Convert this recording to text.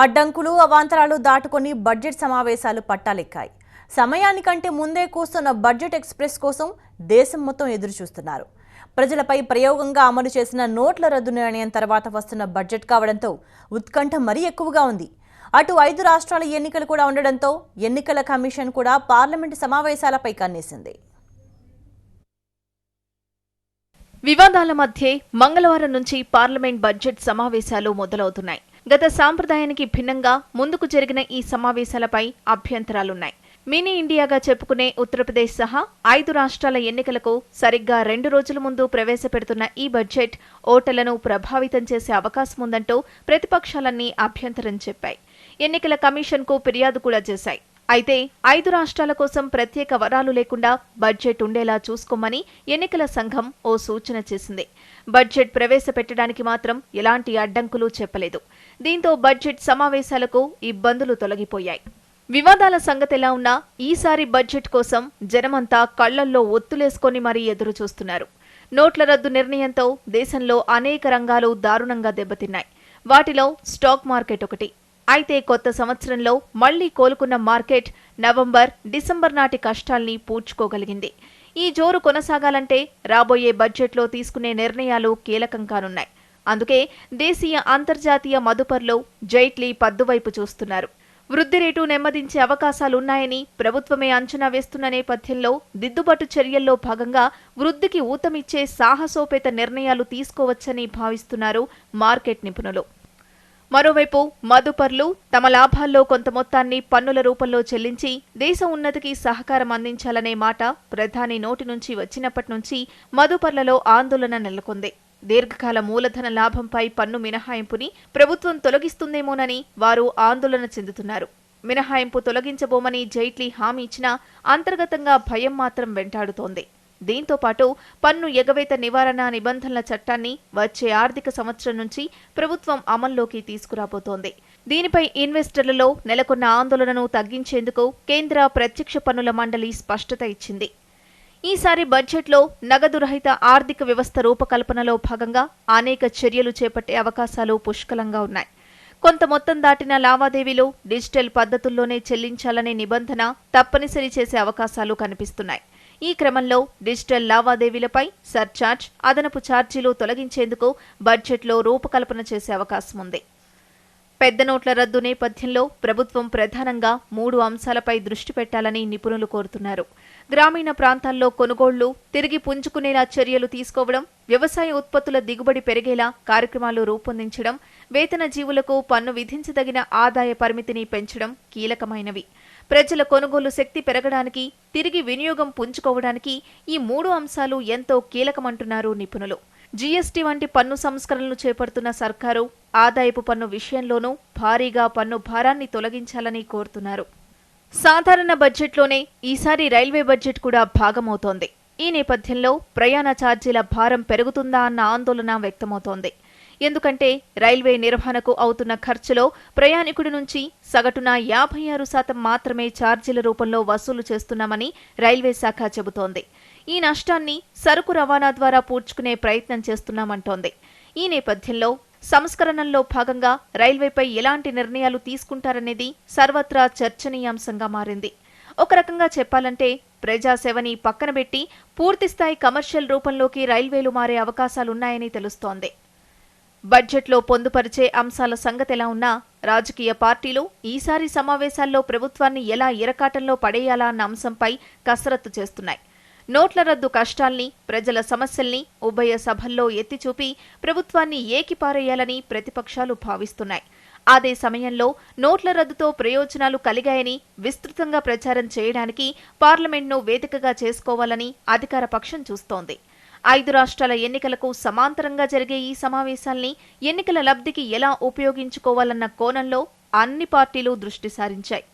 అడ్డంకులు అవాంతరాలు దాటుకొని బడ్జెట్ సమావేశాలు పట్టాలెక్కాయి. సమయానికంటే ముందే కూస్తున్న బడ్జెట్ ఎక్స్‌ప్రెస్ కోసం దేశం మొత్తం ఎదురు చూస్తున్నారు. ప్రజలపై ప్రయోగంగా అమలు చేసిన నోట్ల రద్దు నిర్ణయం తర్వాత వస్తున్న బడ్జెట్ కావడంతో ఉత్కంఠ మరీ ఎక్కువగా ఉంది. అటు 5 రాష్ట్రాల ఎన్నికలు కూడా ఉండడంతో ఎన్నికల కమిషన్ కూడా పార్లమెంటు సమావేశాలపై కన్నేసింది. వివాదాల మధ్యే మంగళవారం నుంచి పార్లమెంట్ బడ్జెట్ సమావేశాలు మొదలవుతున్నాయి. గత సాంప్రదాయానికి భిన్నంగా ముందుకు జరిగిన ఈ సమావేశాలపై అభ్యంతరాలున్నాయి. మినీ ఇండియాగా చెప్పుకునే ఉత్తరప్రదేశ్ సహా 5 రాష్ట్రాల ఎన్నికలకు సరిగ్గా 2 రోజుల ముందు ప్రవేశపెడుతున్న ఈ బడ్జెట్ ఓటర్లను ప్రభావితం చేసే అవకాశం ఉందంటూ ప్రతిపక్షాలన్నీ అభ్యంతరం చెప్పాయి. ఎన్నికల కమిషన్కు ఫిర్యాదు కూడా చేశాయి. అయితే 5 రాష్ట్రాల కోసం ప్రత్యేక వరాలు లేకుండా బడ్జెట్ ఉండేలా చూసుకోమని ఎన్నికల సంఘం ఓ సూచన చేసింది. బడ్జెట్ ప్రవేశపెట్టడానికి మాత్రం ఎలాంటి అడ్డంకులు చెప్పలేదు. దీంతో బడ్జెట్ సమావేశాలకు ఇబ్బందులు తొలగిపోయాయి. వివాదాల సంగతెలా ఉన్నా ఈసారి బడ్జెట్ కోసం జనమంతా కళ్లల్లో ఒత్తులేసుకొని మరీ ఎదురు చూస్తున్నారు. నోట్ల రద్దు నిర్ణయంతో దేశంలో అనేక రంగాలు దారుణంగా దెబ్బతిన్నాయి. వాటిలో స్టాక్ మార్కెట్ ఒకటి. అయితే కొత్త సంవత్సరంలో మళ్లీ కోలుకున్న మార్కెట్ నవంబర్, డిసెంబర్ నాటి కష్టాల్ని పూడ్చుకోగలిగింది. ఈ జోరు కొనసాగాలంటే రాబోయే బడ్జెట్లో తీసుకునే నిర్ణయాలు కీలకం కానున్నాయి. అందుకే దేశీయ అంతర్జాతీయ మదుపర్లు జైట్లీ పద్దువైపు చూస్తున్నారు. వృద్ధి రేటు నెమ్మదించే అవకాశాలున్నాయని ప్రభుత్వమే అంచనా వేస్తున్న నేపథ్యంలో దిద్దుబాటు చర్యల్లో భాగంగా వృద్ధికి ఊతమిచ్చే సాహసోపేత నిర్ణయాలు తీసుకోవచ్చని భావిస్తున్నారు మార్కెట్ నిపుణులు. మరోవైపు మదుపర్లు తమ లాభాల్లో కొంత మొత్తాన్ని పన్నుల రూపంలో చెల్లించి దేశ ఉన్నతికి సహకారం అందించాలనే మాట ప్రధాని నోటి నుంచి వచ్చినప్పటి నుంచి మదుపర్లలో ఆందోళన నెలకొంది. దీర్ఘకాల మూలధన లాభంపై పన్ను మినహాయింపుని ప్రభుత్వం తొలగిస్తుందేమోనని వారు ఆందోళన చెందుతున్నారు. మినహాయింపు తొలగించబోమని జైట్లీ హామీ ఇచ్చినా అంతర్గతంగా భయం మాత్రం వెంటాడుతోంది. దీంతో పాటు పన్ను ఎగవేత నివారణ నిబంధనల చట్టాన్ని వచ్చే ఆర్థిక సంవత్సరం నుంచి ప్రభుత్వం అమల్లోకి తీసుకురాబోతోంది. దీనిపై ఇన్వెస్టర్లలో నెలకొన్న ఆందోళనను తగ్గించేందుకు కేంద్ర ప్రత్యక్ష పన్నుల మండలి స్పష్టత ఇచ్చింది. ఈసారి బడ్జెట్లో నగదు రహిత ఆర్థిక వ్యవస్థ రూపకల్పనలో భాగంగా అనేక చర్యలు చేపట్టే అవకాశాలు పుష్కలంగా ఉన్నాయి. కొంత మొత్తం దాటిన లావాదేవీలు డిజిటల్ పద్ధతుల్లోనే చెల్లించాలనే నిబంధన తప్పనిసరి చేసే అవకాశాలు కనిపిస్తున్నాయి. ఈ క్రమంలో డిజిటల్ లావాదేవీలపై సర్ఛార్జ్, అదనపు ఛార్జీలు తొలగించేందుకు బడ్జెట్లో రూపకల్పన చేసే అవకాశం ఉంది. పెద్ద నోట్ల రద్దు నేపథ్యంలో ప్రభుత్వం ప్రధానంగా 3 అంశాలపై దృష్టి పెట్టాలని నిపుణులు కోరుతున్నారు. గ్రామీణ ప్రాంతాల్లో కొనుగోళ్లు తిరిగి పుంజుకునేలా చర్యలు తీసుకోవడం, వ్యవసాయ ఉత్పత్తుల దిగుబడి పెరిగేలా కార్యక్రమాలు రూపొందించడం, వేతన జీవులకు పన్ను విధించదగిన ఆదాయ పరిమితిని పెంచడం కీలకమైనవి. ప్రజల కొనుగోలు శక్తి పెరగడానికి, తిరిగి వినియోగం పుంజుకోవడానికి ఈ 3 అంశాలు ఎంతో కీలకమంటున్నారు నిపుణులు. జీఎస్టీ వంటి పన్ను సంస్కరణలు చేపడుతున్న సర్కారు ఆదాయపు పన్ను విషయంలోనూ భారీగా పన్ను భారాన్ని తొలగించాలని కోరుతున్నారు. సాధారణ బడ్జెట్లోనే ఈసారి రైల్వే బడ్జెట్ కూడా భాగమవుతోంది. ఈ నేపథ్యంలో ప్రయాణ ఛార్జీల భారం పెరుగుతుందా అన్న ఆందోళన వ్యక్తమవుతోంది. ఎందుకంటే రైల్వే నిర్వహణకు అవుతున్న ఖర్చులో ప్రయాణికుడి నుంచి సగటున 56% మాత్రమే ఛార్జీల రూపంలో వసూలు చేస్తున్నామని రైల్వే శాఖ చెబుతోంది. ఈ నష్టాన్ని సరుకు రవాణా ద్వారా పూడ్చుకునే ప్రయత్నం చేస్తున్నామంటోంది. ఈ నేపథ్యంలో సంస్కరణల్లో భాగంగా రైల్వేపై ఎలాంటి నిర్ణయాలు తీసుకుంటారనేది సర్వత్రా చర్చనీయాంశంగా మారింది. ఒక రకంగా చెప్పాలంటే ప్రజాసేవని పక్కనబెట్టి పూర్తిస్థాయి కమర్షియల్ రూపంలోకి రైల్వేలు మారే అవకాశాలున్నాయని తెలుస్తోంది. బడ్జెట్లో పొందుపరిచే అంశాల సంగతెలా ఉన్నా రాజకీయ పార్టీలు ఈసారి సమావేశాల్లో ప్రభుత్వాన్ని ఎలా ఇరకాటంలో పడేయాలా అన్న అంశంపై కసరత్తు చేస్తున్నాయి. నోట్ల రద్దు కష్టాల్ని, ప్రజల సమస్యల్ని ఉభయ సభల్లో ఎత్తిచూపి ప్రభుత్వాన్ని ఏకిపారేయాలని ప్రతిపక్షాలు భావిస్తున్నాయి. అదే సమయంలో నోట్ల రద్దుతో ప్రయోజనాలు కలిగాయని విస్తృతంగా ప్రచారం చేయడానికి పార్లమెంట్ను వేదికగా చేసుకోవాలని అధికార పక్షం చూస్తోంది. 5 రాష్ట్రాల ఎన్నికలకు సమాంతరంగా జరిగే ఈ సమావేశాల్ని ఎన్నికల లబ్ధికి ఎలా ఉపయోగించుకోవాలన్న కోణంలో అన్ని పార్టీలు దృష్టి సారించాయి.